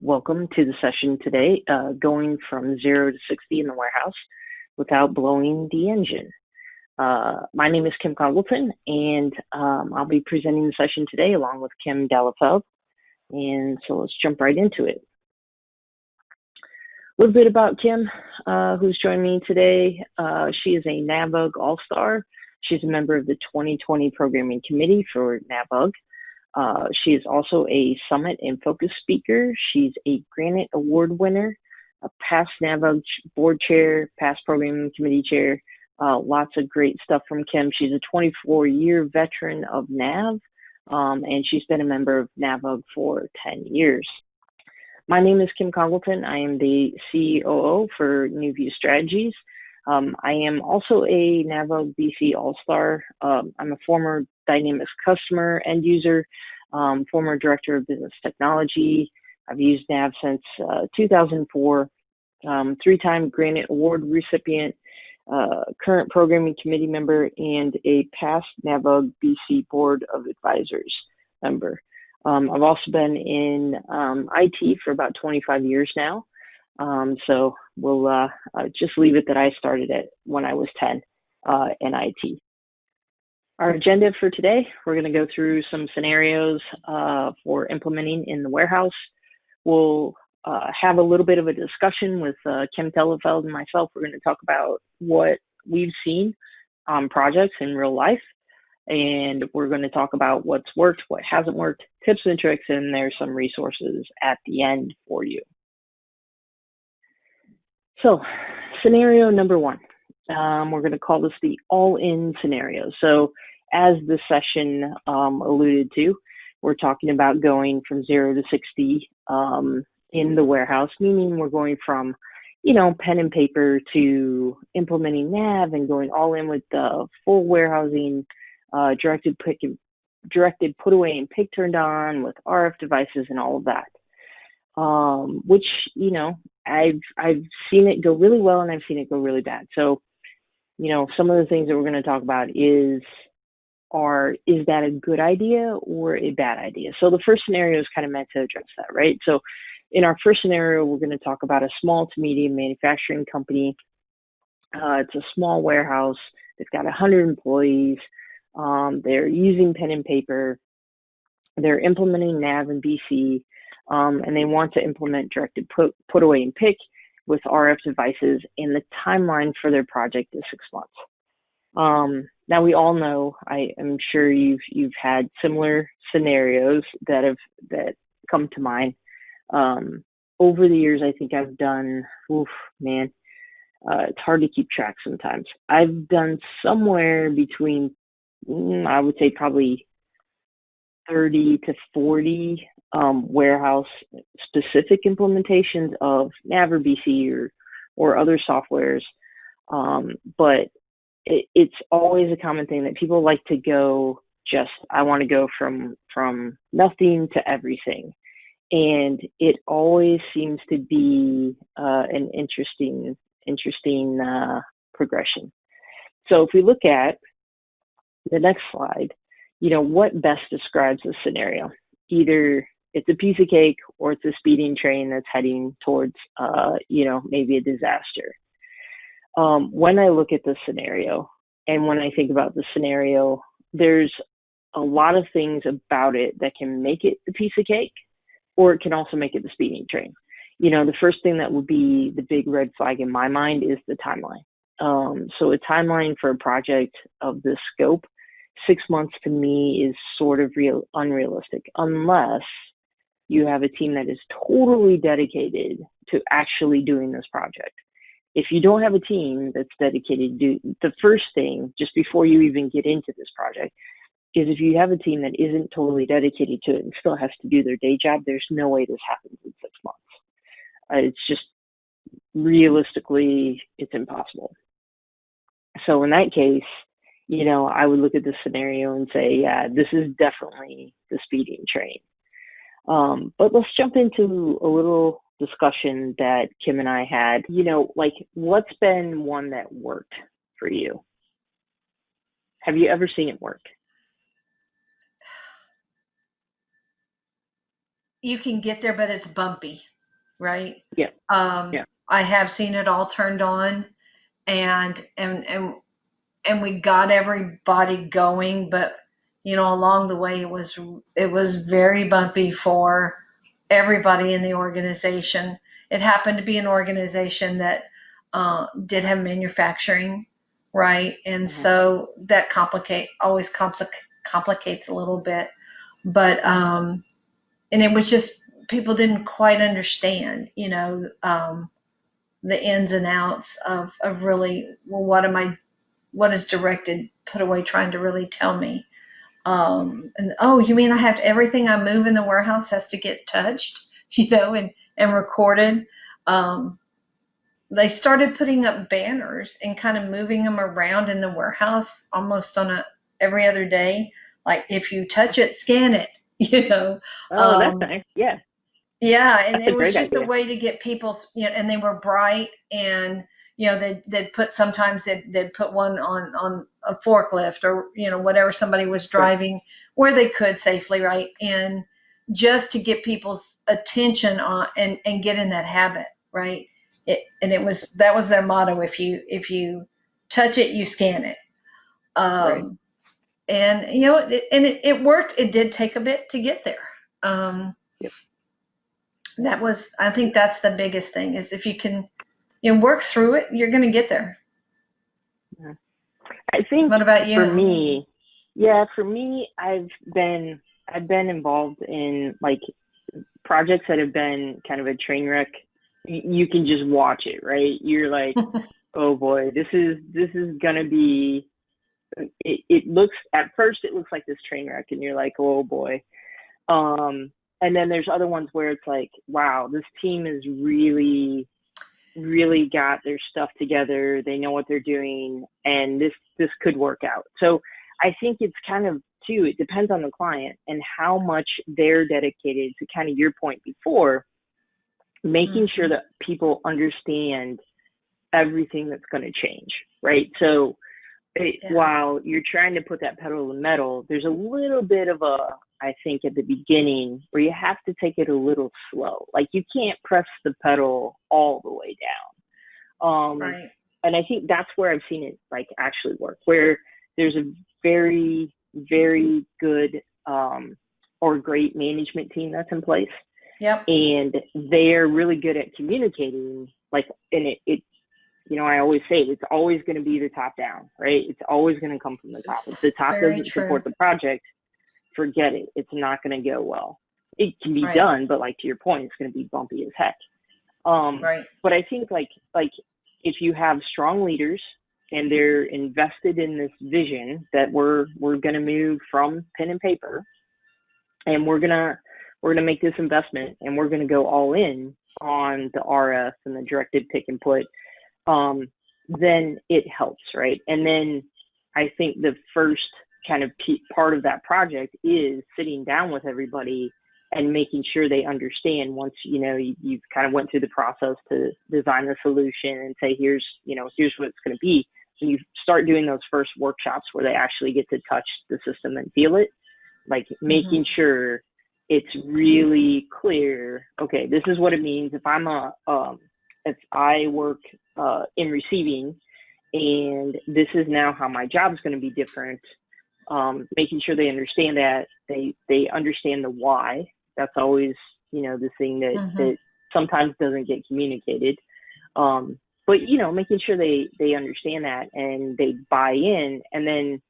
welcome to the session today, going from 0 to 60 in the warehouse without blowing the engine. My name is Kim Congleton, and I'll be presenting the session today along with Kim Dallafeld. And so let's jump right into it. A little bit about Kim, who's joined me today. She is a NAVUG All-Star. She's a member of the 2020 Programming Committee for NAVUG. She is also a Summit and Focus speaker. She's a Granite Award winner, a past NAVUG board chair, past Programming Committee chair. Lots of great stuff from Kim. She's a 24-year veteran of NAV, and she's been a member of NAVUG for 10 years. My name is Kim Congleton. I am the COO for New View Strategies. I am also a NAVUG BC All-Star. I'm a former Dynamics customer end user, former director of business technology. I've used NAV since 2004, three-time Granite Award recipient, current programming committee member, and a past NAVUG BC Board of Advisors member. I've also been in IT for about 25 years now. So we'll just leave it that I started it when I was 10 in IT. Our agenda for today, we're going to go through some scenarios for implementing in the warehouse. We'll have a little bit of a discussion with Kim Dallafeld and myself. We're going to talk about what we've seen on projects in real life. And we're going to talk about what's worked, what hasn't worked, tips and tricks, and there's some resources at the end for you. So scenario number one, we're going to call this the all-in scenario. So as the session alluded to, we're talking about going from 0 to 60 in the warehouse, meaning we're going from, pen and paper to implementing NAV and going all in with the full warehousing, directed put away and pick turned on with RF devices and all of that. Which, I've seen it go really well and I've seen it go really bad. So, some of the things that we're going to talk about is that a good idea or a bad idea? So the first scenario is kind of meant to address that, right? So in our first scenario, we're going to talk about a small to medium manufacturing company. It's a small warehouse. They've got 100 employees. They're using pen and paper. They're implementing NAV and BC. And they want to implement directed put away and pick with RF devices, and the timeline for their project is 6 months. Now we all know, I am sure you've had similar scenarios that come to mind. Over the years, I think I've done, it's hard to keep track sometimes. I've done somewhere between, I would say probably 30 to 40 warehouse specific implementations of NAV or BC or other softwares. But it's always a common thing that people like to go I want to go from nothing to everything. And it always seems to be an interesting progression. So if we look at the next slide, what best describes this scenario? Either it's a piece of cake or it's a speeding train that's heading towards, maybe a disaster. When I look at this scenario and when I think about the scenario, there's a lot of things about it that can make it the piece of cake, or it can also make it the speeding train. The first thing that would be the big red flag in my mind is the timeline. So a timeline for a project of this scope, 6 months to me is sort of unrealistic, unless you have a team that is totally dedicated to actually doing this project. If you don't have a team that's dedicated to the first thing, just before you even get into this project, is if you have a team that isn't totally dedicated to it and still has to do their day job, there's no way this happens in 6 months. It's just realistically, it's impossible. So in that case, I would look at this scenario and say, yeah, this is definitely the speeding train. But let's jump into a little discussion that Kim and I had. What's been one that worked for you? Have you ever seen it work? You can get there, but it's bumpy. right? Yeah. Yeah. I have seen it all turned on, and we got everybody going, but along the way it was very bumpy for everybody in the organization. It happened to be an organization that did have manufacturing, right? And Mhm. so that complicates a little bit. But and it was just people didn't quite understand, the ins and outs of really, well, what is directed put away trying to really tell me. And oh, you mean I have to, everything I move in the warehouse has to get touched, and recorded. Um, they started putting up banners and kind of moving them around in the warehouse almost on a every other day. Like if you touch it, scan it, you know. Oh, that's Um, nice. Yeah, yeah, and that's a it was great just a idea. way to get people, and they were bright, and they'd put sometimes they'd put one on a forklift, or whatever somebody was Right. driving where they could safely, right? And just to get people's attention on and get in that habit, right? That was their motto. If you touch it, you scan it. Right. Um, and it worked. It did take a bit to get there. Um, Yep. I think that's the biggest thing, is if you can work through it, you're going to get there. Yeah. I think What about for you? me, yeah, for me, I've been involved in like projects that have been kind of a train wreck. You can just watch it, right? You're like, oh boy, this is gonna be. It looks at first it looks like this train wreck, and you're like, oh boy. Um, and then there's other ones where it's like, wow, this team is really got their stuff together. They know what they're doing, and this could work out. So I think it's kind of too. It depends on the client and how much they're dedicated to kind of your point before, making Mm-hmm. sure that people understand everything that's going to change, right? So Yeah. while you're trying to put that pedal to the metal, there's a little bit of a, I think, at the beginning where you have to take it a little slow. Like you can't press the pedal all the way down. Right. And I think that's where I've seen it like actually work, where there's a very, very good or great management team that's in place, Yep. and they're really good at communicating. Like, and I always say it's always going to be the top down, right? It's always going to come from the top. If the It's top very doesn't true. support the project, forget it. It's not going to go well. It can be Right. done, but like to your point, it's going to be bumpy as heck. Right. But I think like if you have strong leaders and they're invested in this vision that we're going to move from pen and paper, and we're gonna make this investment, and we're gonna go all in on the RF and the directed pick and put, um, then it helps, right? And then I think the first kind of part of that project is sitting down with everybody and making sure they understand. Once you've kind of went through the process to design the solution and say, here's what it's going to be. And you start doing those first workshops where they actually get to touch the system and feel it, like Mm-hmm. making sure it's really clear. Okay, this is what it means if I work in receiving, and this is now how my job is going to be different. Making sure they understand that, they understand the why. That's always the thing Mm-hmm. that sometimes doesn't get communicated. But making sure they understand that and they buy in. And then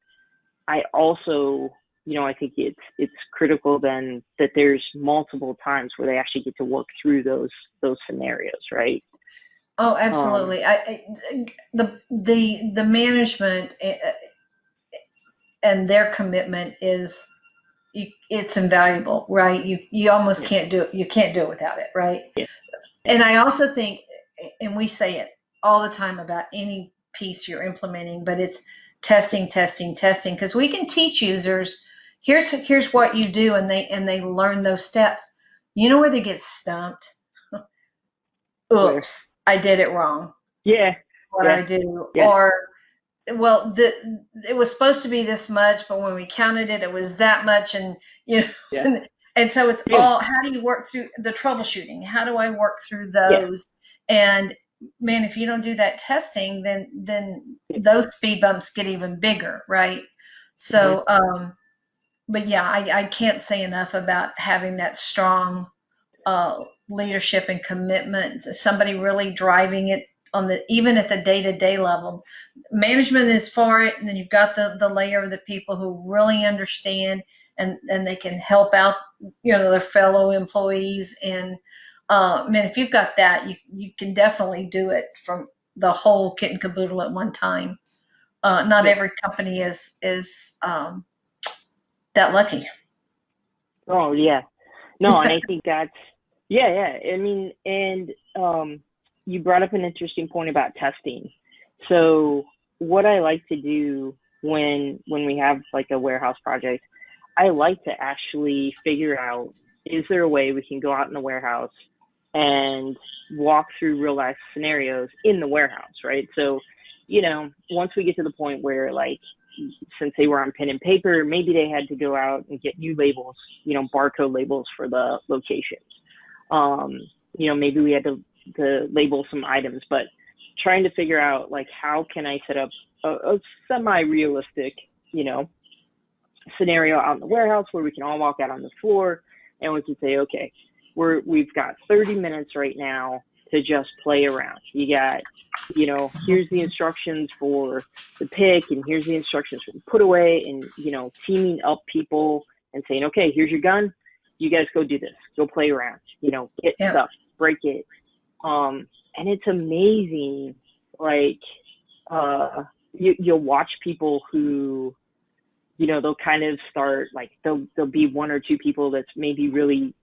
I also, I think it's critical then that there's multiple times where they actually get to work through those scenarios, right? Oh, Um, absolutely. The management, and their commitment is, it's invaluable, right? You almost yeah, can't do it. You can't do it without it, right? yeah, yeah, And I also think, and we say it all the time about any piece you're implementing, but it's testing, testing, testing, because we can teach users, here's what you do, and they learn those steps. You know where they get stumped? where, Oops, I did it wrong. yeah, What yeah, I do, yeah, or, well, it was supposed to be this much, but when we counted it, it was that much, and you know, yeah, and, And so it's Yeah. all, how do you work through the troubleshooting? How do I work through Yeah. those? And man, if you don't do that testing, then those speed bumps get even bigger, right? Hmm. So, but yeah, I can't say enough about having that strong leadership and commitment, somebody really driving it on the, even at the day-to-day level. Management is for it, and then you've got the layer of the people who really understand, and they can help out, their fellow employees. And man, if you've got that, you can definitely do it from the whole kit and caboodle at one time. Not Yeah. every company is that lucky. Oh yeah. No, and I think that's yeah, yeah. I mean, and you brought up an interesting point about testing. So what I like to do when we have like a warehouse project, I like to actually figure out, is there a way we can go out in the warehouse and walk through real life scenarios in the warehouse, right? So, once we get to the point where like, since they were on pen and paper, maybe they had to go out and get new labels, barcode labels for the locations. Um, maybe we had to label some items, but trying to figure out like, how can I set up a semi-realistic, you know, scenario out in the warehouse where we can all walk out on the floor and we can say, okay, we've got 30 minutes right now to just play around. You got, here's the instructions for the pick, and here's the instructions for the put away, and, teaming up people and saying, okay, here's your gun. You guys go do this. Go play around, get Yeah. stuff, break it. And it's amazing. Like, you'll watch people who, they'll kind of start like, there'll be one or two people that's maybe really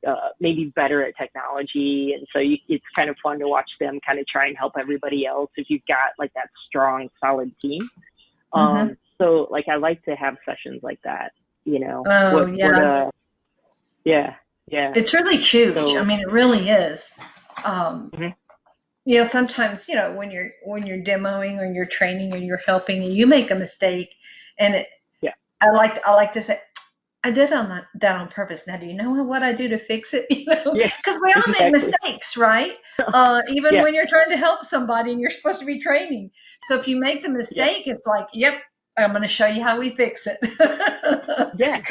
maybe better at technology, and so it's kind of fun to watch them kind of try and help everybody else if you've got like that strong solid team. Hmm. So like, I like to have sessions like that. Oh What yeah, yeah, yeah. it's really huge. I So mean, it really is. Um, mhm, Sometimes, when you're demoing or you're training or you're helping and you make a mistake, and yeah, I like to say, I did that on purpose. Now, do you know what I do to fix it? yeah, Because we all make exactly. mistakes, right? Even Yeah, when you're trying to help somebody and you're supposed to be training. So if you make the yeah, mistake, it's like, yep, I'm going to show you how we fix it. yeah,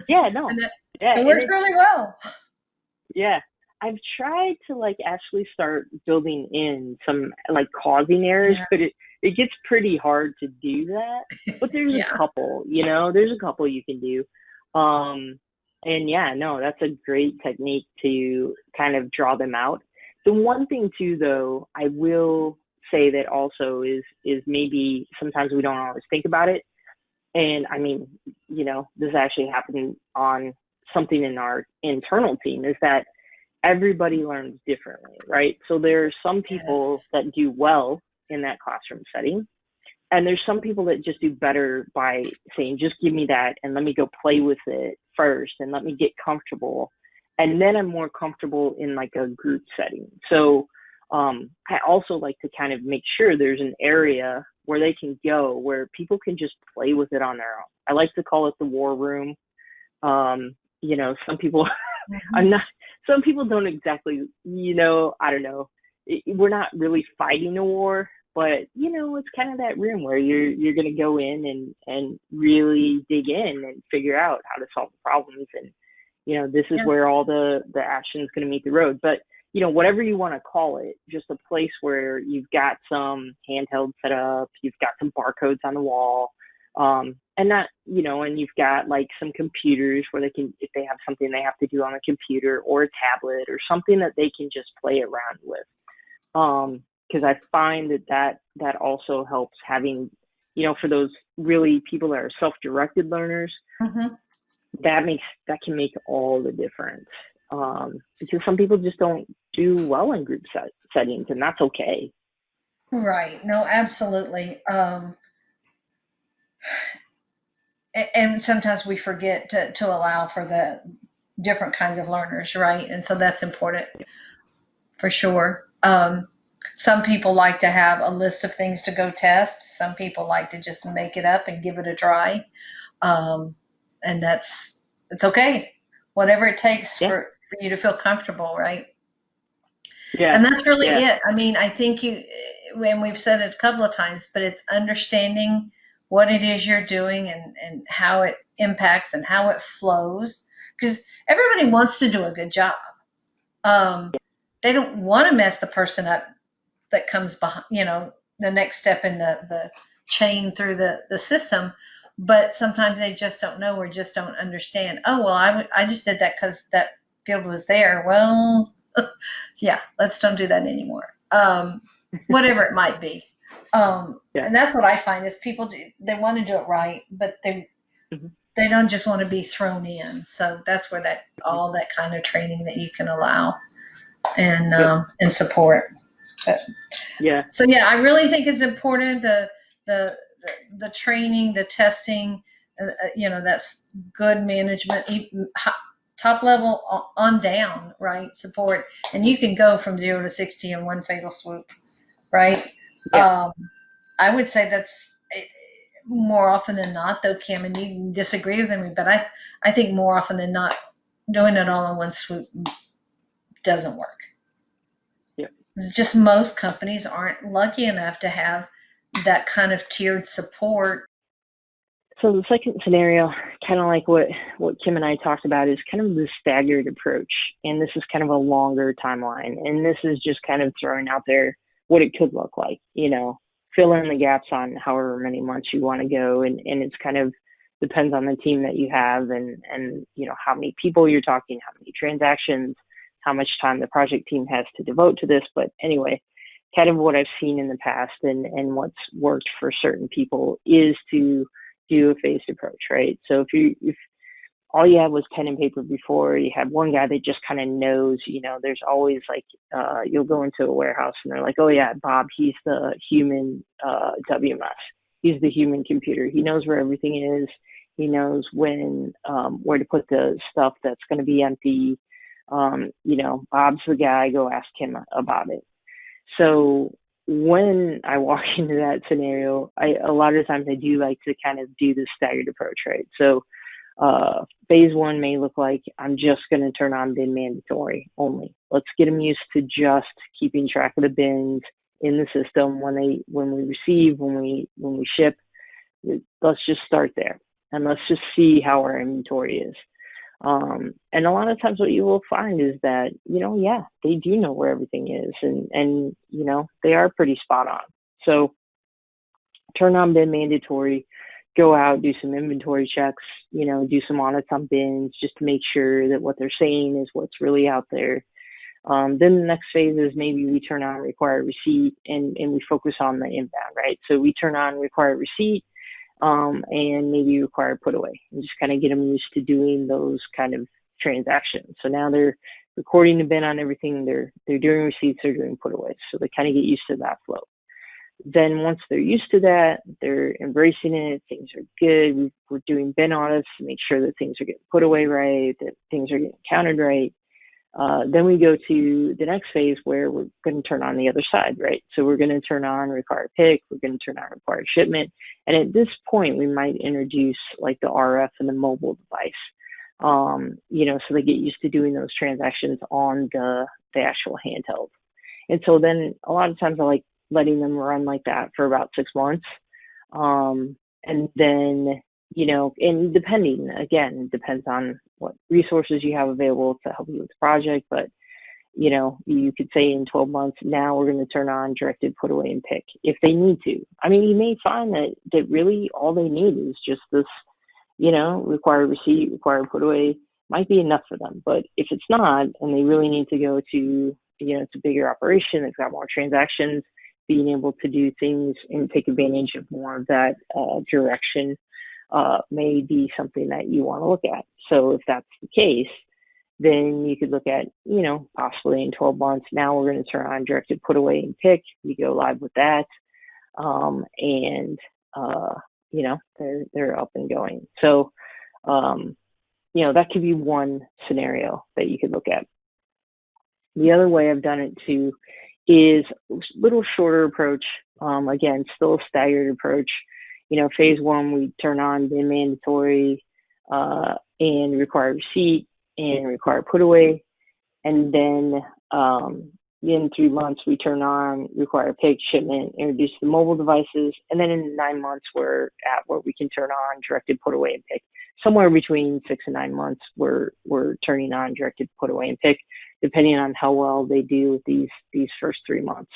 yeah. And No, it, yeah, it and works it's really well. yeah. I've tried to like actually start building in some like causing errors, Yeah. but it gets pretty hard to do that. But there's a Yeah. couple, there's a couple you can do. And yeah, no, that's a great technique to kind of draw them out. The one thing too, though, I will say that also is maybe sometimes we don't always think about it. And I mean, this actually happened on something in our internal team, is that everybody learns differently, right? So there are some people Yes. that do well in that classroom setting, and there's some people that just do better by saying, just give me that and let me go play with it first and let me get comfortable. And then I'm more comfortable in like a group setting. So I also like to kind of make sure there's an area where they can go where people can just play with it on their own. I like to call it the war room. Some people, I'm Mhm. not, some people don't exactly, I don't know. We're not really fighting a war, but it's kind of that room where you're going to go in and really dig in and figure out how to solve the problems. And, this is Yeah. where all the action is going to meet the road. But, whatever you want to call it, just a place where you've got some handheld set up, you've got some barcodes on the wall, and that, and you've got like some computers where they can, if they have something they have to do on a computer or a tablet or something that they can just play around with. Because I find that also helps having, for those really people that are self-directed learners, Mhm. that can make all the difference. Because some people just don't do well in group settings, and that's okay. Right. No, absolutely. And sometimes we forget to allow for the different kinds of learners, right? And so that's important for sure. Some people like to have a list of things to go test. Some people like to just make it up and give it a try. Um, and it's okay. whatever it takes Yeah. for you to feel comfortable, right? Yeah. And that's really Yeah. it. I mean, I think and we've said it a couple of times, but it's understanding what it is you're doing and how it impacts and how it flows. Because everybody wants to do a good job. Um, they don't want to mess the person up that comes behind, the next step in the chain through the system. But sometimes they just don't know or just don't understand. Oh, well, I just did that because that field was there. Well, yeah, let's don't do that anymore. Whatever it might be. Yeah. And that's what I find is people they want to do it right, but Mhm. they don't just want to be thrown in. So that's where that all that kind of training that you can allow Yep. and support. But, Yeah. so yeah, I really think it's important the the training, the testing. That's good management, top level on down, right? Support, and you can go from 0 to 60 in one fatal swoop, right? Yeah. Um, I would say that's more often than not, though, Kim, and you can disagree with me, but I think more often than not, doing it all in one swoop doesn't work. Yeah. It's just most companies aren't lucky enough to have that kind of tiered support. So the second scenario, kind of like what Kim and I talked about, is kind of the staggered approach, and this is kind of a longer timeline, and this is just kind of throwing out there what it could look like. Fill in the gaps on however many months you want to go, and it's kind of depends on the team that you have, and how many people you're talking, how many transactions, how much time the project team has to devote to this. But anyway, kind of what I've seen in the past and what's worked for certain people is to do a phased approach, right? So if all you had was pen and paper before, you had one guy that just kind of knows, there's always like, you'll go into a warehouse and they're like, oh yeah, Bob, he's the human WMS. He's the human computer. He knows where everything is. He knows where to put the stuff that's going to be empty. Bob's the guy, go ask him about it. So when I walk into that scenario, a lot of times I do like to kind of do the staggered approach, right? So phase one may look like I'm just going to turn on bin mandatory only. Let's get them used to just keeping track of the bins in the system when we receive, when we ship. Let's just start there and let's just see how our inventory is. And a lot of times what you will find is that, they do know where everything is and they are pretty spot on. So turn on bin mandatory, go out, do some inventory checks, do some audits on bins just to make sure that what they're saying is what's really out there. Then the next phase is maybe we turn on required receipt and we focus on the inbound, right? So we turn on required receipt, and maybe require put away and just kind of get them used to doing those kind of transactions. So now they're recording the bin on everything. They're doing receipts, they're doing put away. So they kind of get used to that flow. Then once they're used to that, they're embracing it. Things are good. We're doing bin audits to make sure that things are getting put away right, that things are getting counted right. Then we go to the next phase where we're going to turn on the other side, right? So we're going to turn on required pick, we're going to turn on required shipment. And at this point, we might introduce like the RF and the mobile device, so they get used to doing those transactions on the actual handheld. And so then a lot of times I like letting them run like that for about 6 months. And then, and depends on what resources you have available to help you with the project. But, you could say in 12 months, now we're going to turn on directed put away and pick if they need to. I mean, you may find that really all they need is just this, required receipt, required put away might be enough for them. But if it's not, and they really need to go to, it's a bigger operation, they've got more transactions, being able to do things and take advantage of more of that direction may be something that you want to look at. So if that's the case, then you could look at, possibly in 12 months, now we're going to turn on directed put away and pick. We go live with that. They're up and going. So, that could be one scenario that you could look at. The other way I've done it too is a little shorter approach. Again, still a staggered approach. Phase one, we turn on bin mandatory and required receipt. and require put away. And then in 3 months, we turn on, require pick, shipment, introduce the mobile devices. And then in 9 months, we're at where we can turn on directed put away and pick. Somewhere between 6 and 9 months, we're turning on directed put away and pick, depending on how well they do with these first 3 months.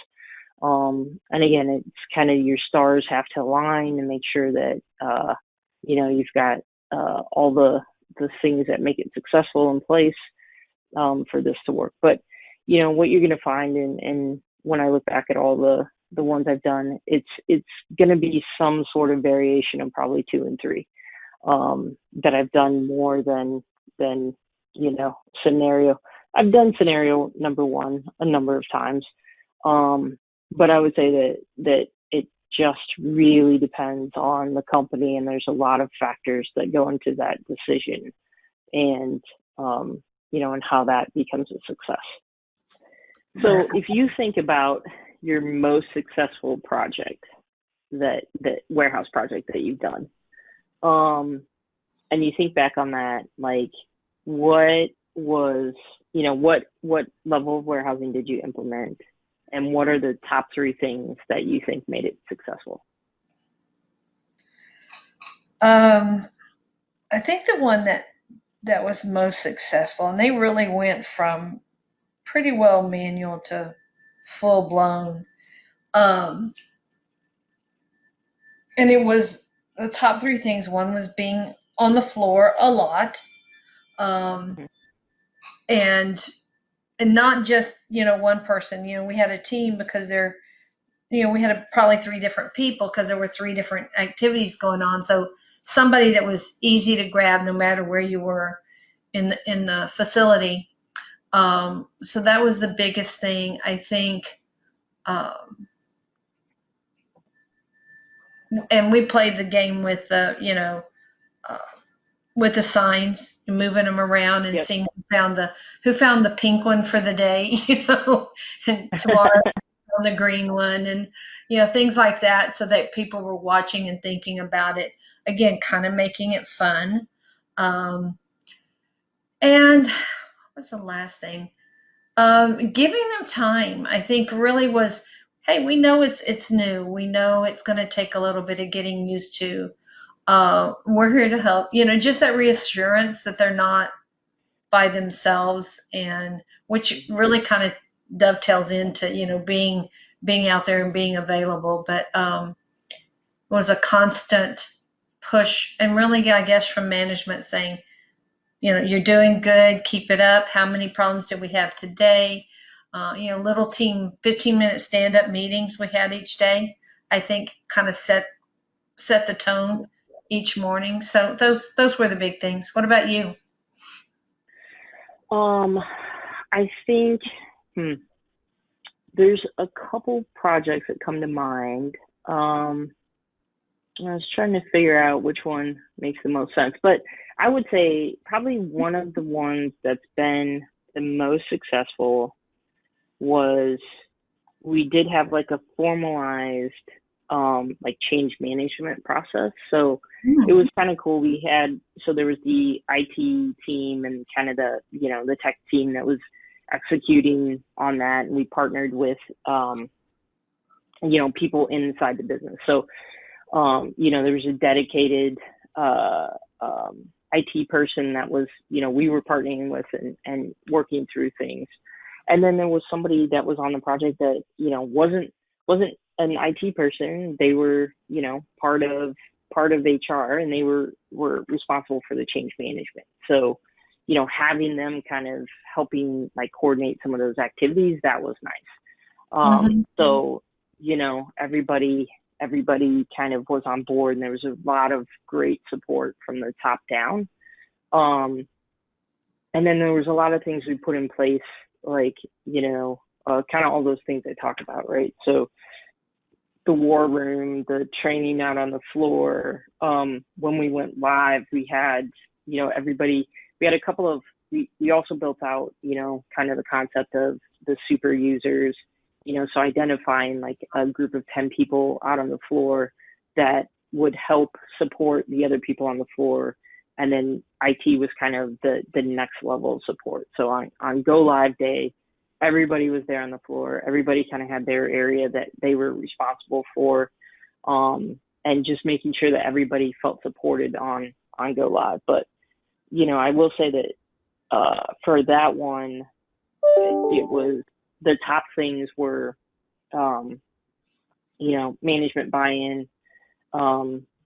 And again, it's kind of your stars have to align and make sure that, you've got all the things that make it successful in place for this to work. But, what you're going to find, and when I look back at all the ones I've done, it's going to be some sort of variation of probably 2 and 3 that I've done more than scenario. I've done scenario number 1 a number of times. But I would say that it just really depends on the company, and there's a lot of factors that go into that decision, and and how that becomes a success. So if you think about your most successful project, that warehouse project that you've done, and you think back on that, like what was, what level of warehousing did you implement? And what are the top 3 things that you think made it successful? I think the one that was most successful, and they really went from pretty well manual to full blown. And it was the top 3 things. One was being on the floor a lot. And not just, one person, we had a team because we had probably 3 different people because there were 3 different activities going on. So somebody that was easy to grab no matter where you were in the facility. So that was the biggest thing, I think. And we played the game with with the signs and moving them around and seeing who found the pink one for the day, and tomorrow on the green one, and things like that, so that people were watching and thinking about it. Again, kind of making it fun. And what's the last thing? Giving them time, I think, really was. Hey, we know it's new. We know it's going to take a little bit of getting used to. We're here to help, just that reassurance that they're not by themselves, and which really kind of dovetails into, being out there and being available. But it was a constant push, and really, I guess, from management saying, you're doing good, keep it up. How many problems did we have today? Little team 15-minute stand-up meetings we had each day, I think kind of set the tone each morning. So those were the big things. What about you? I think there's a couple projects that come to mind. I was trying to figure out which one makes the most sense, but I would say probably one of the ones that's been the most successful was we did have like a formalized like change management process. So it was kind of cool. So there was the IT team and kind of the tech team that was executing on that. And we partnered with, people inside the business. So, there was a dedicated IT person that was, we were partnering with and working through things. And then there was somebody that was on the project that, wasn't an IT person. They were, part of HR, and they were responsible for the change management. So, having them kind of helping like coordinate some of those activities, that was nice. So, everybody kind of was on board, and there was a lot of great support from the top down. And then there was a lot of things we put in place, like, kind of all those things I talked about, right? So the war room, the training out on the floor. When we went live, we had, everybody, we had a couple of, we also built out, kind of the concept of the super users, so identifying like a group of 10 people out on the floor that would help support the other people on the floor And then IT was kind of the next level of support. So on go live day, everybody was there on the floor. Everybody kind of had their area that they were responsible for, and just making sure that everybody felt supported on go live. But, I will say that for that one, it was the top things were, management buy-in,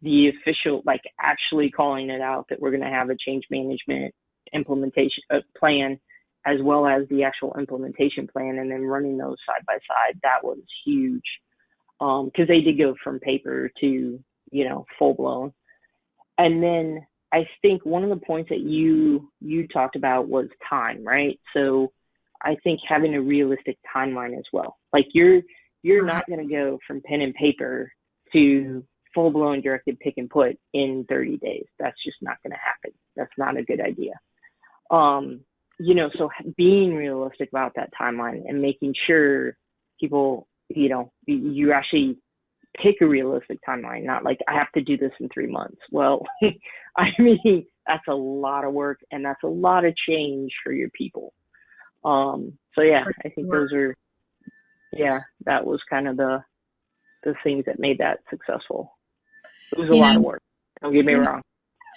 the official, like actually calling it out that we're going to have a change management implementation plan, as well as the actual implementation plan, and then running those side by side. That was huge, because they did go from paper to, full blown. And then I think one of the points that you talked about was time, right? So I think having a realistic timeline as well. Like you're not going to go from pen and paper to full-blown directed pick and put in 30 days. That's just not going to happen. That's not a good idea. So being realistic about that timeline and making sure people, you actually pick a realistic timeline, not like I have to do this in 3 months. Well, I mean, that's a lot of work and that's a lot of change for your people. So yeah, I think those are, that was kind of the things that made that successful. It was a lot of work. Don't get me wrong.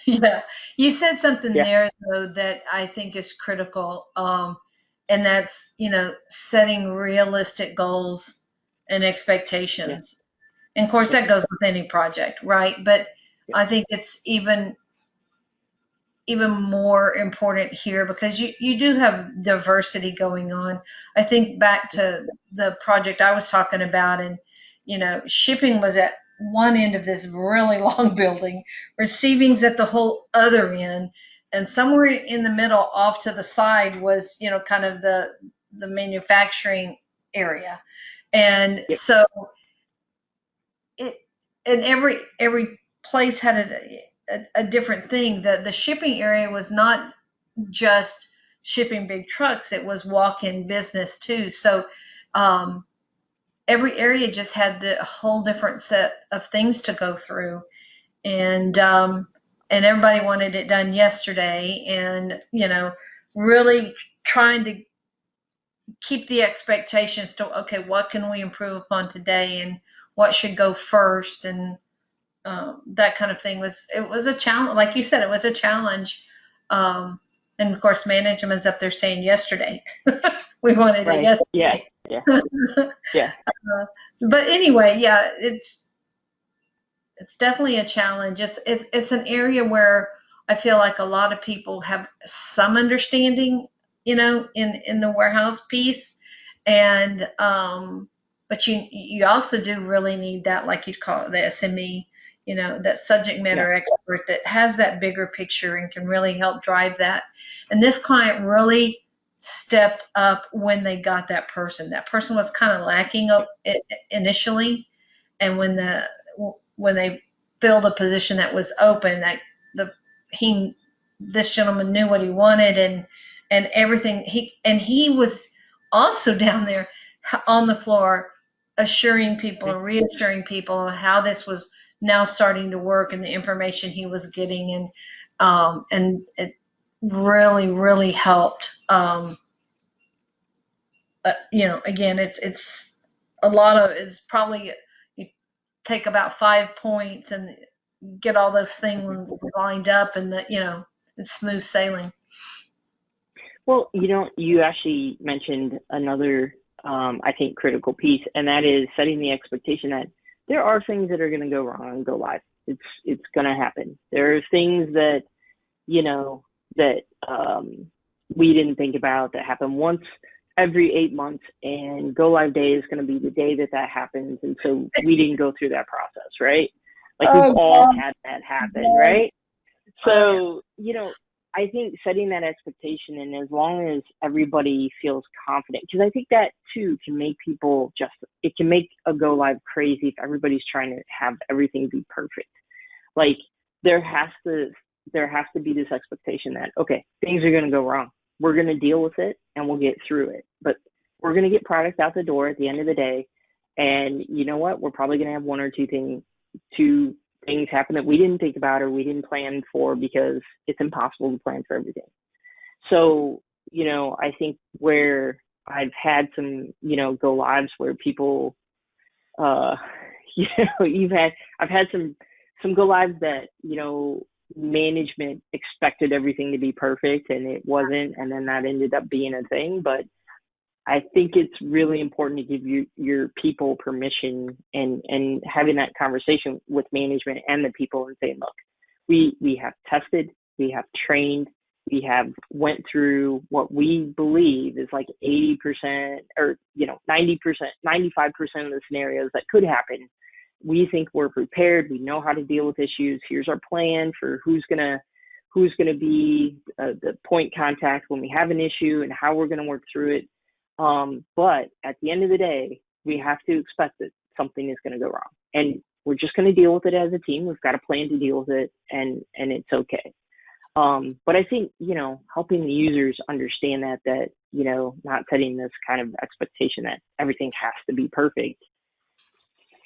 Yeah, you said something there though that I think is critical, and that's setting realistic goals and expectations. And of course, that goes with any project, right? But I think it's even more important here because you do have diversity going on. I think back to the project I was talking about, and shipping was at one end of this really long building, receiving's at the whole other end, and somewhere in the middle off to the side was kind of the manufacturing area. And so it, and every place had a different thing. The shipping area was not just shipping big trucks, it was walk-in business too. So every area just had the whole different set of things to go through, and everybody wanted it done yesterday, and really trying to keep the expectations to, okay, what can we improve upon today, and what should go first, and that kind of thing it was a challenge. Like you said, it was a challenge, and of course management's up there saying yesterday. We wanted it yesterday. Yeah. But anyway, it's definitely a challenge. It's an area where I feel like a lot of people have some understanding, in the warehouse piece, and but you also do really need that, like you'd call it, the SME, that subject matter expert that has that bigger picture and can really help drive that. And this client really stepped up when they got that person. That person was kind of lacking initially, and when they filled a position that was open, this gentleman knew what he wanted and everything. He was also down there on the floor, assuring people and reassuring people on how this was now starting to work and the information he was getting, and it really, really helped. Again, it's a lot of, it's probably, you take about 5 points and get all those things lined up, and it's smooth sailing. Well, you actually mentioned another, I think, critical piece, and that is setting the expectation that there are things that are going to go wrong and go live. It's going to happen. There are things that, we didn't think about that happen once every 8 months, and go live day is going to be the day that happens. And so we didn't go through that process, right? Like we've all had that happen, right? So, I think setting that expectation, and as long as everybody feels confident, because I think that too can make people it can make a go live crazy if everybody's trying to have everything be perfect. Like there has to be this expectation that, okay, things are going to go wrong. We're going to deal with it and we'll get through it, but we're going to get product out the door at the end of the day. And you know what? We're probably going to have one or two things happen that we didn't think about or we didn't plan for, because it's impossible to plan for everything. So, I think where I've had some, go lives where people, I've had some go lives that, management expected everything to be perfect and it wasn't, and then that ended up being a thing. But I think it's really important to give your people permission, and having that conversation with management and the people and saying, look, we have tested, we have trained, we have went through what we believe is like 80% or 90%, 95% of the scenarios that could happen. We think we're prepared. We know how to deal with issues. Here's our plan for who's gonna be the point contact when we have an issue and how we're gonna work through it. But at the end of the day, we have to expect that something is going to go wrong, and we're just going to deal with it as a team. We've got a plan to deal with it, and it's okay. But I think, helping the users understand that, not setting this kind of expectation that everything has to be perfect.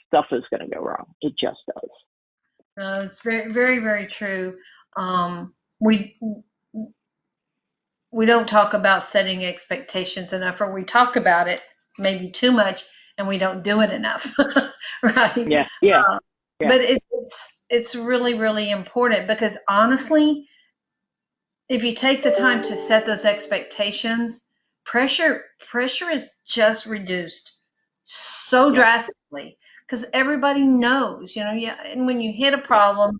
Stuff is going to go wrong. It just does. It's very, very, very true. We we don't talk about setting expectations enough, or we talk about it maybe too much and we don't do it enough. Right? Yeah. But it's really, really important, because honestly, if you take the time to set those expectations, pressure is just reduced so drastically, because everybody knows, and when you hit a problem,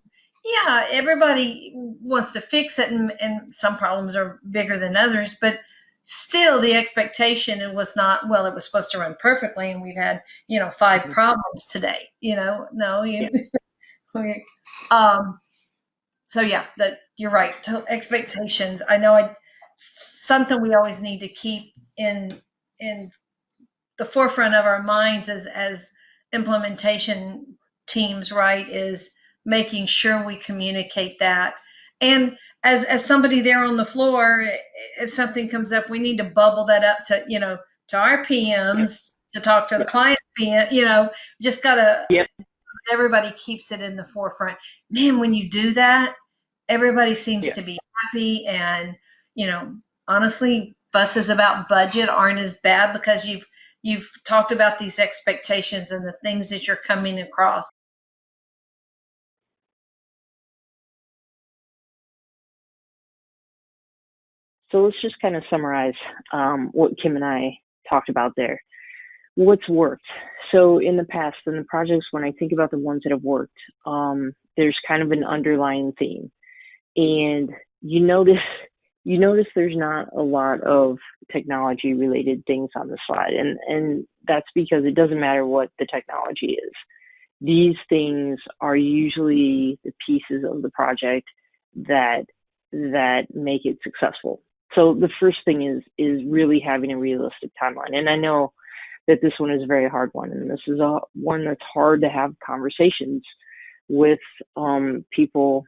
everybody wants to fix it, and some problems are bigger than others, but still the expectation, it was not, well, it was supposed to run perfectly, and we've had, 5 problems today, no, so that you're right. Expectations. I know something we always need to keep in the forefront of our minds as implementation teams, right, is making sure we communicate that. And as somebody there on the floor, if something comes up, we need to bubble that up to our PMs to talk to the client PM, just gotta, everybody keeps it in the forefront. Man, when you do that, everybody seems to be happy, and honestly, fusses about budget aren't as bad, because you've talked about these expectations and the things that you're coming across. So let's just kind of summarize what Kim and I talked about there. What's worked? So in the past, in the projects, when I think about the ones that have worked, there's kind of an underlying theme. And you notice there's not a lot of technology related things on the slide. And that's because it doesn't matter what the technology is. These things are usually the pieces of the project that make it successful. So the first thing is really having a realistic timeline. And I know that this one is a very hard one, and this is one that's hard to have conversations with people,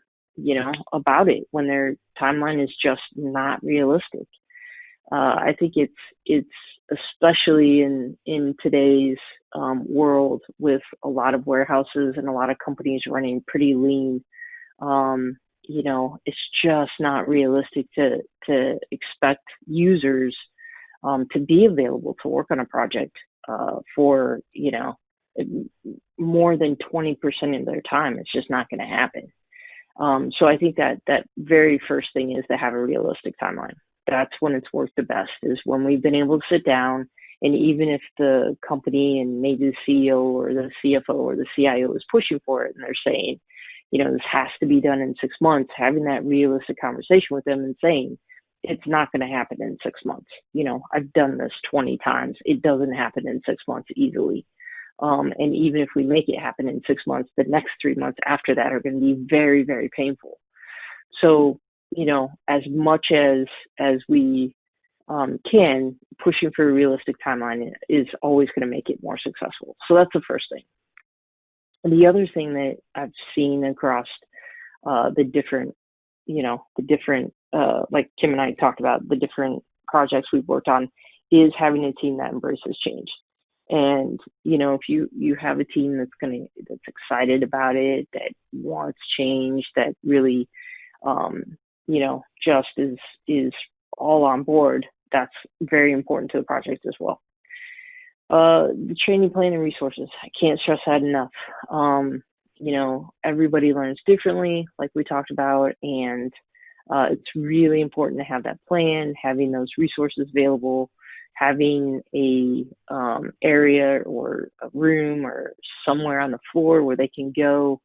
about it when their timeline is just not realistic. I think it's especially in today's world, with a lot of warehouses and a lot of companies running pretty lean. It's just not realistic to expect users to be available to work on a project for more than 20% of their time. It's just not going to happen. So I think that very first thing is to have a realistic timeline. That's when it's worked the best, is when we've been able to sit down, and even if the company and maybe the CEO or the CFO or the CIO is pushing for it and they're saying, this has to be done in 6 months, having that realistic conversation with them and saying, it's not going to happen in 6 months. I've done this 20 times. It doesn't happen in 6 months easily. And even if we make it happen in 6 months, the next 3 months after that are going to be very, very painful. So, as much as we can, pushing for a realistic timeline is always going to make it more successful. So that's the first thing. And the other thing that I've seen across the different, like Kim and I talked about, the different projects we've worked on, is having a team that embraces change. And, if you have a team that's excited about it, that wants change, that really, just is all on board, that's very important to the project as well. The training plan and resources, I can't stress that enough. Everybody learns differently, like we talked about, and it's really important to have that plan, having those resources available, having a area or a room or somewhere on the floor where they can go,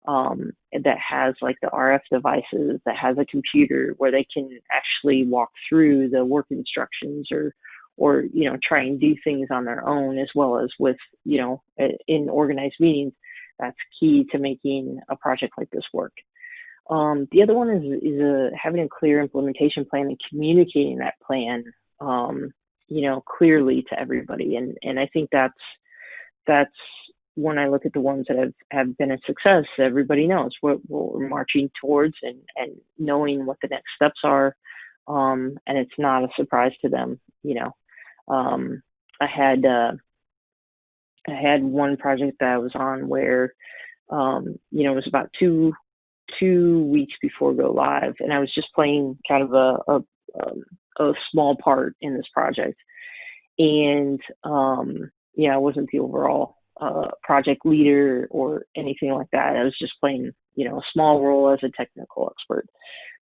that has like the RF devices, that has a computer where they can actually walk through the work instructions, or try and do things on their own, as well as with in organized meetings. That's key to making a project like this work. The other one is having a clear implementation plan and communicating that plan, clearly to everybody. And I think that's when I look at the ones that have been a success, everybody knows what we're marching towards, and knowing what the next steps are. And it's not a surprise to them. I had one project that I was on where, it was about two weeks before go live, and I was just playing kind of a small part in this project. And, I wasn't the overall project leader or anything like that. I was just playing, a small role as a technical expert.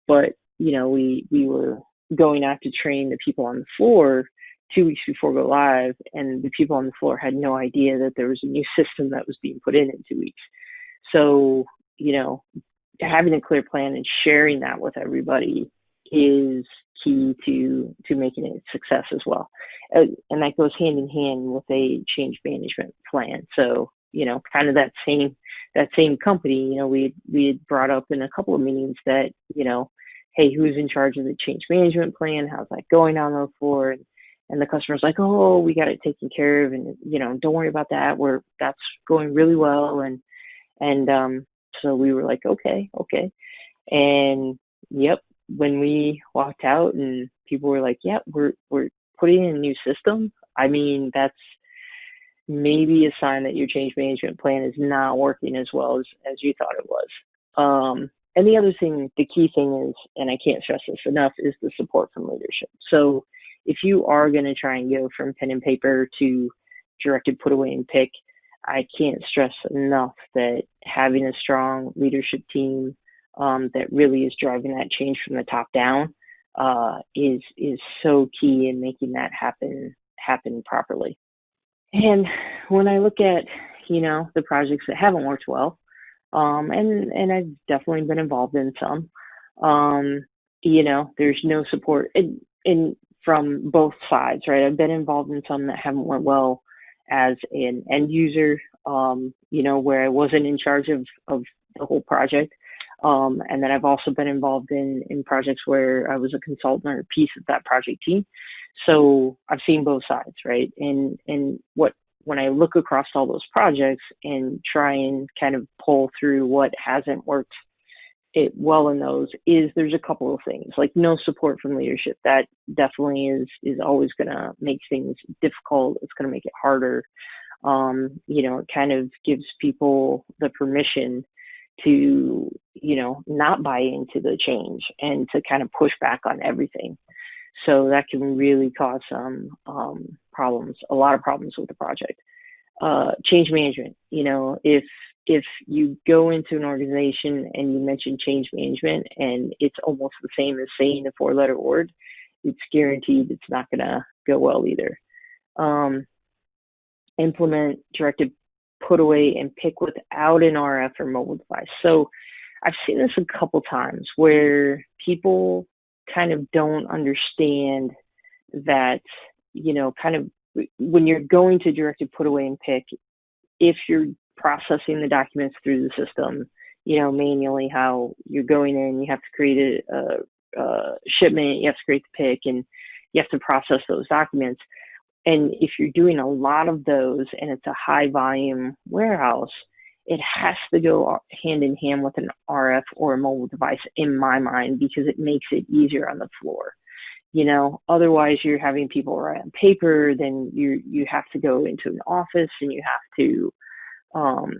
But, we were going out to train the people on the floor 2 weeks before go live, and the people on the floor had no idea that there was a new system that was being put in 2 weeks. So, having a clear plan and sharing that with everybody is key to making it a success as well. And that goes hand in hand with a change management plan. So, kind of that same company, we had brought up in a couple of meetings that, hey, who's in charge of the change management plan? How's that going on the floor? And the customer's like, oh, we got it taken care of, and don't worry about that. That's going really well. And so we were like, okay. And yep, when we walked out and people were like, yep, we're putting in a new system. I mean, that's maybe a sign that your change management plan is not working as well as you thought it was. And the other thing, the key thing is, and I can't stress this enough, is the support from leadership. So if you are going to try and go from pen and paper to directed put away and pick, I can't stress enough that having a strong leadership team that really is driving that change from the top down is so key in making that happen properly. And when I look at the projects that haven't worked well, and I've definitely been involved in some, there's no support in from both sides, right? I've been involved in some that haven't went well as an end user, where I wasn't in charge of the whole project. And then I've also been involved in projects where I was a consultant or a piece of that project team. So I've seen both sides, right? And when I look across all those projects and try and kind of pull through what hasn't worked it well in those, is there's a couple of things, like no support from leadership. That definitely is always going to make things difficult. It's going to make it harder. It kind of gives people the permission to, not buy into the change and to kind of push back on everything. So that can really cause some problems, a lot of problems with the project. Change management, if you go into an organization and you mention change management and it's almost the same as saying a 4-letter word, it's guaranteed it's not going to go well either. Implement directed put away and pick without an RF or mobile device. So I've seen this a couple times where people kind of don't understand that, kind of when you're going to directed put away and pick, if you're processing the documents through the system, manually, how you're going in, you have to create a shipment, you have to create the pick, and you have to process those documents. And if you're doing a lot of those and it's a high volume warehouse, it has to go hand in hand with an RF or a mobile device in my mind, because it makes it easier on the floor. Otherwise you're having people write on paper, then you have to go into an office and you have to, um,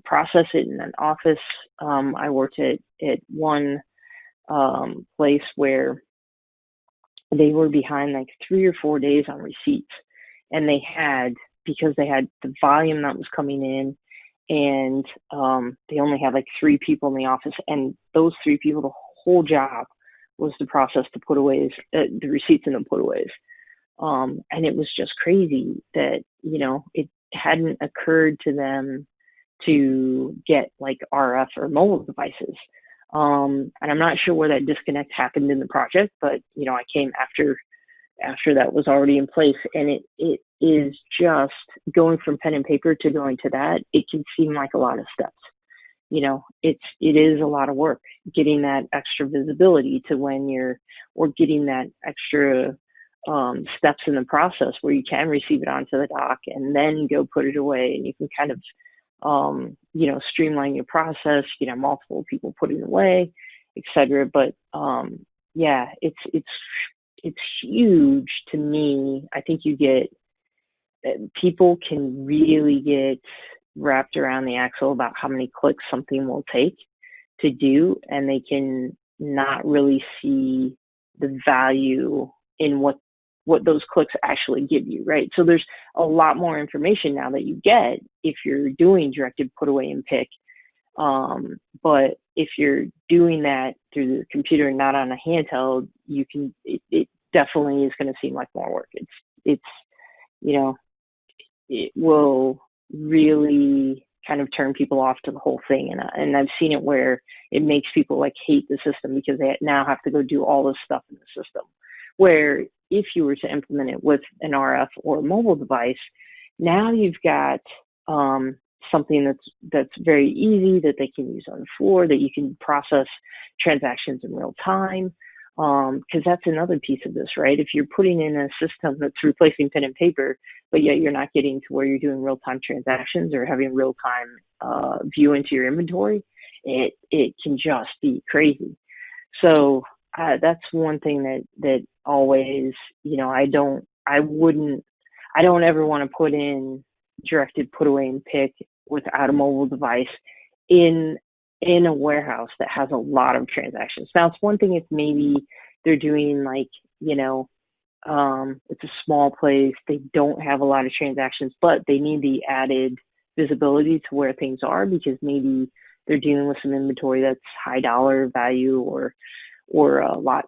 process it in an office. I worked at one place where they were behind like 3 or 4 days on receipts, and because they had the volume that was coming in, and they only had like 3 people in the office, and those 3 people, the whole job was the process to put away the receipts and the put aways. And it was just crazy that, it hadn't occurred to them to get like RF or mobile devices. And I'm not sure where that disconnect happened in the project, but I came after that was already in place, and it is just going from pen and paper to going to that. It can seem like a lot of steps. It is a lot of work getting that extra visibility to or getting that extra steps in the process where you can receive it onto the dock and then go put it away, and you can kind of streamline your process. You can have multiple people put it away, etc. But yeah, it's huge to me. I think people can really get wrapped around the axle about how many clicks something will take to do, and they can not really see the value in what those clicks actually give you, right? So there's a lot more information now that you get if you're doing directed put away and pick. But if you're doing that through the computer and not on a handheld, it definitely is going to seem like more work. It's it will really kind of turn people off to the whole thing. And I've seen it where it makes people like hate the system because they now have to go do all this stuff in the system. Where if you were to implement it with an RF or a mobile device, now you've got something that's very easy that they can use on the floor, that you can process transactions in real time. Because that's another piece of this, right? If you're putting in a system that's replacing pen and paper, but yet you're not getting to where you're doing real-time transactions or having real-time view into your inventory, it can just be crazy. So that's one thing that always, I don't ever want to put in directed put away and pick without a mobile device in a warehouse that has a lot of transactions. Now, it's one thing if maybe they're doing like, it's a small place, they don't have a lot of transactions, but they need the added visibility to where things are because maybe they're dealing with some inventory that's high dollar value or a lot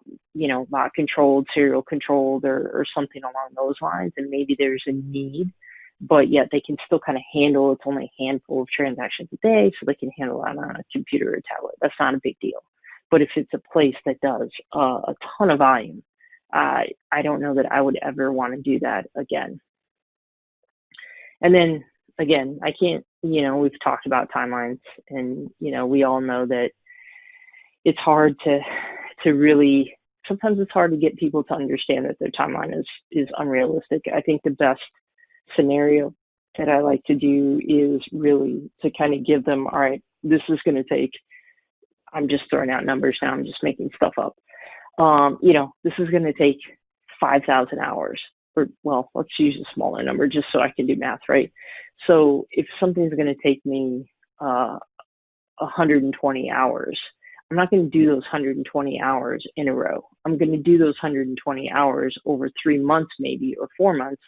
controlled, serial controlled, or something along those lines. And maybe there's a need, but yet they can still kind of handle, it's only a handful of transactions a day, so they can handle that on a computer or tablet. That's not a big deal. But if it's a place that does a ton of volume, I don't know that I would ever want to do that again. And then again, I can't, we've talked about timelines, and, we all know that it's hard to really, sometimes it's hard to get people to understand that their timeline is unrealistic. I think the best scenario that I like to do is really to kind of give them, all right, this is going to take, I'm just throwing out numbers now, I'm just making stuff up. This is going to take 5,000 hours, or well, let's use a smaller number just so I can do math, right? So if something's going to take me 120 hours, I'm not going to do those 120 hours in a row. I'm going to do those 120 hours over 3 months, maybe, or 4 months,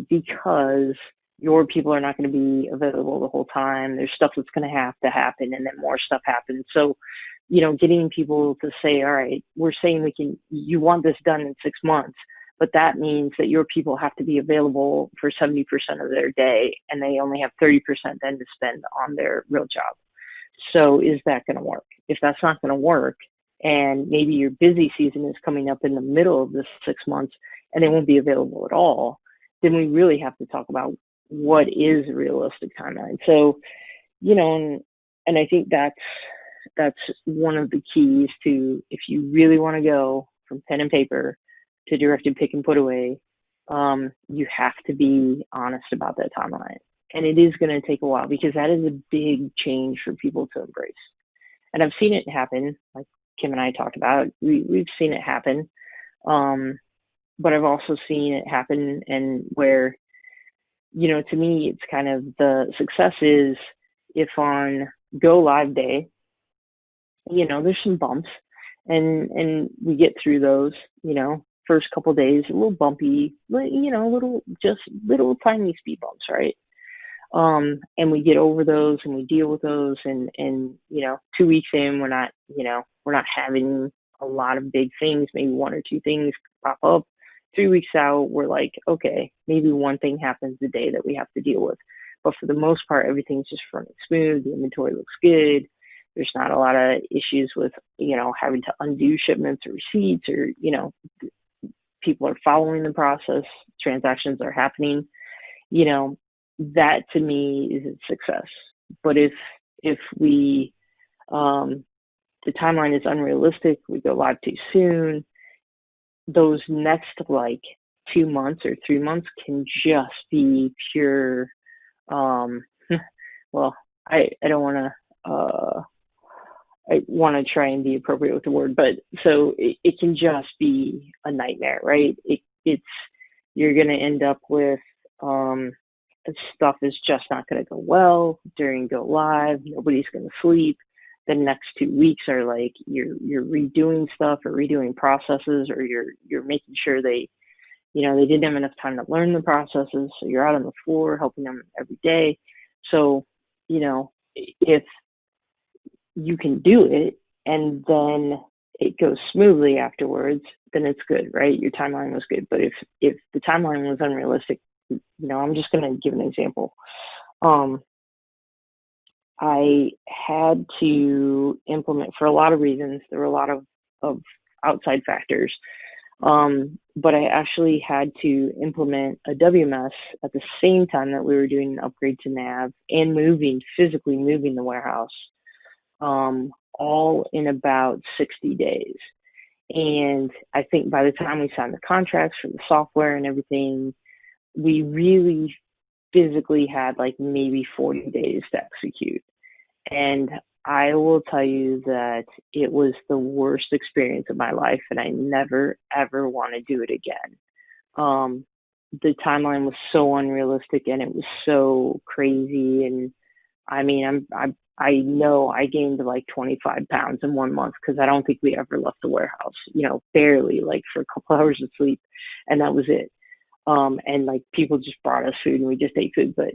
because your people are not going to be available the whole time. There's stuff that's going to have to happen, and then more stuff happens. So, getting people to say, all right, we're saying you want this done in 6 months, but that means that your people have to be available for 70% of their day, and they only have 30% then to spend on their real job. So is that going to work? If that's not going to work, and maybe your busy season is coming up in the middle of this 6 months and they won't be available at all, then we really have to talk about what is a realistic timeline. So, and I think that's one of the keys to, if you really want to go from pen and paper to directed pick and put away, you have to be honest about that timeline. And it is going to take a while because that is a big change for people to embrace. And I've seen it happen, like Kim and I talked about, we've seen it happen. But I've also seen it happen and where, to me, it's kind of the success is if on go live day, there's some bumps and we get through those, first couple days, a little bumpy, just little tiny speed bumps, right? And we get over those and we deal with those and 2 weeks in, we're not having a lot of big things, maybe one or two things pop up. 3 weeks out, we're like, okay, maybe one thing happens the day that we have to deal with. But for the most part, everything's just running smooth. The inventory looks good. There's not a lot of issues with, having to undo shipments or receipts or, people are following the process, transactions are happening, that to me is a success. But if we, the timeline is unrealistic, we go live too soon, those next like 2 months or 3 months can just be pure, well, I don't want to, I want to try and be appropriate with the word, but so it can just be a nightmare, right? It's you're going to end up with stuff is just not going to go well during go live. Nobody's going to sleep. The next 2 weeks are like you're redoing stuff or redoing processes, or you're making sure they didn't have enough time to learn the processes. So you're out on the floor helping them every day. So if you can do it and then it goes smoothly afterwards, then it's good, right? Your timeline was good. But if the timeline was unrealistic, I'm just going to give an example. I had to implement for a lot of reasons. There were a lot of outside factors. But I actually had to implement a WMS at the same time that we were doing an upgrade to nav and physically moving the warehouse, all in about 60 days. And I think by the time we signed the contracts for the software and everything, we really physically had like maybe 40 days to execute. And I will tell you that it was the worst experience of my life, and I never, ever want to do it again. The timeline was so unrealistic and it was so crazy. And I mean, I know I gained like 25 pounds in 1 month because I don't think we ever left the warehouse, barely, like for a couple hours of sleep, and that was it. And like people just brought us food and we just ate food. But,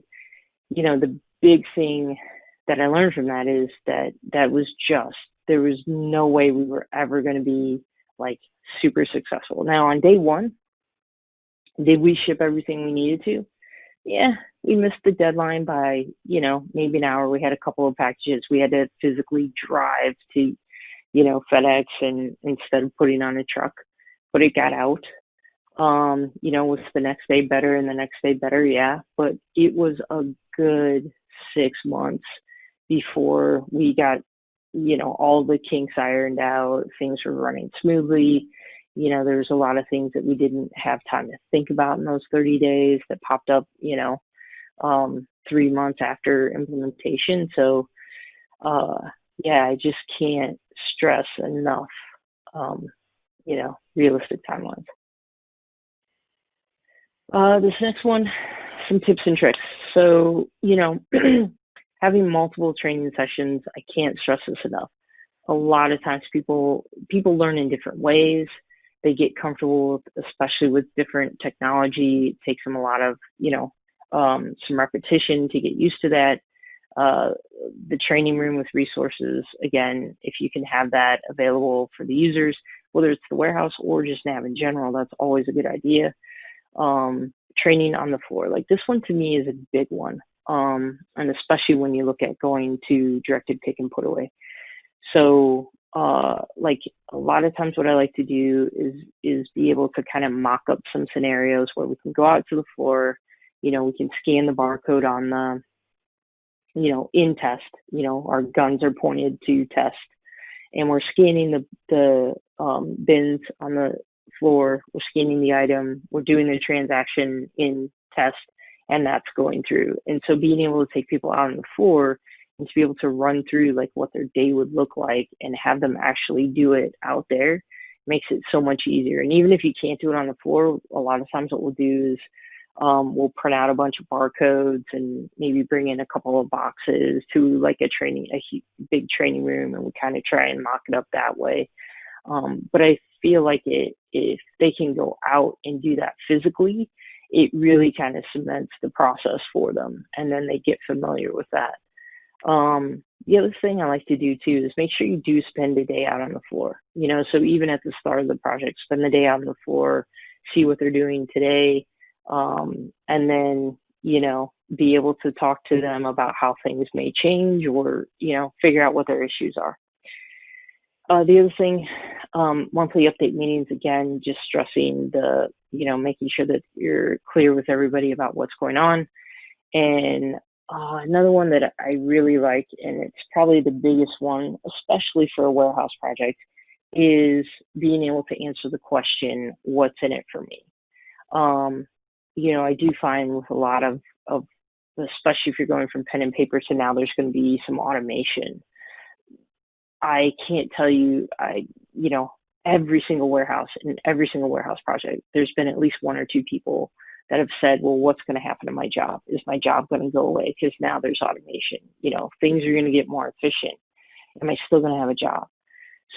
the big thing that I learned from that is that was just, there was no way we were ever going to be like super successful. Now on day one, did we ship everything we needed to? Yeah, we missed the deadline by, maybe an hour. We had a couple of packages we had to physically drive to, FedEx and instead of putting on a truck, but it got out. Was the next day better and the next day better? Yeah, but it was a good 6 months before we got, all the kinks ironed out. Things were running smoothly. There was a lot of things that we didn't have time to think about in those 30 days that popped up, 3 months after implementation. So, I just can't stress enough, realistic timelines. This next one, some tips and tricks. So, having multiple training sessions, I can't stress this enough. A lot of times people learn in different ways. They get comfortable, especially with different technology. It takes them a lot of, some repetition to get used to that. The training room with resources, again, if you can have that available for the users, whether it's the warehouse or just nav in general, that's always a good idea. Training on the floor, like this one to me is a big one. And especially when you look at going to directed pick and put away. So, like a lot of times what I like to do is be able to kind of mock up some scenarios where we can go out to the floor, we can scan the barcode on the, in test, our guns are pointed to test and we're scanning the bins on the floor, we're scanning the item, we're doing the transaction in test, and that's going through. And so being able to take people out on the floor, and to be able to run through like what their day would look like and have them actually do it out there makes it so much easier. And even if you can't do it on the floor, a lot of times what we'll do is we'll print out a bunch of barcodes and maybe bring in a couple of boxes to like big training room, and we kind of try and mock it up that way. But I feel like if they can go out and do that physically, it really kind of cements the process for them, and then they get familiar with that. The other thing I like to do too is make sure you do spend a day out on the floor. So even at the start of the project, spend the day out on the floor, see what they're doing today, and then, be able to talk to them about how things may change, or, figure out what their issues are. The other thing, monthly update meetings, again, just stressing making sure that you're clear with everybody about what's going on. And another one that I really like, and it's probably the biggest one, especially for a warehouse project, is being able to answer the question, what's in it for me? I do find with a lot of, especially if you're going from pen and paper to now, there's going to be some automation. I can't tell you, every single warehouse and every single warehouse project, there's been at least one or two people that have said, well, what's going to happen to my job? Is my job going to go away? Because now there's automation. Things are going to get more efficient. Am I still going to have a job?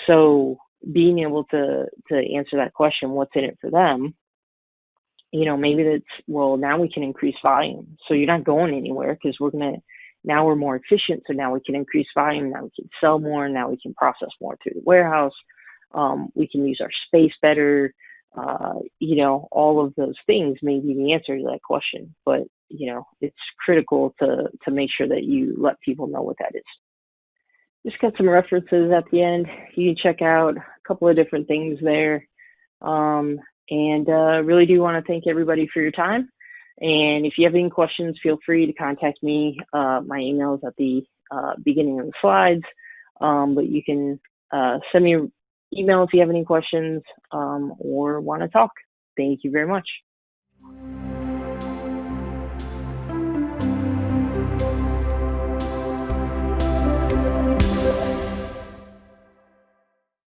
So being able to answer that question, what's in it for them, maybe that's, well, now we can increase volume. So you're not going anywhere because now we're more efficient. So now we can increase volume. Now we can sell more. Now we can process more through the warehouse. We can use our space better. All of those things may be the answer to that question, but it's critical to make sure that you let people know what that is. Just got some references at the end. You can check out a couple of different things there. And really do want to thank everybody for your time. And if you have any questions, feel free to contact me. My email is at the beginning of the slides, but you can send me an email if you have any questions or want to talk. Thank you very much.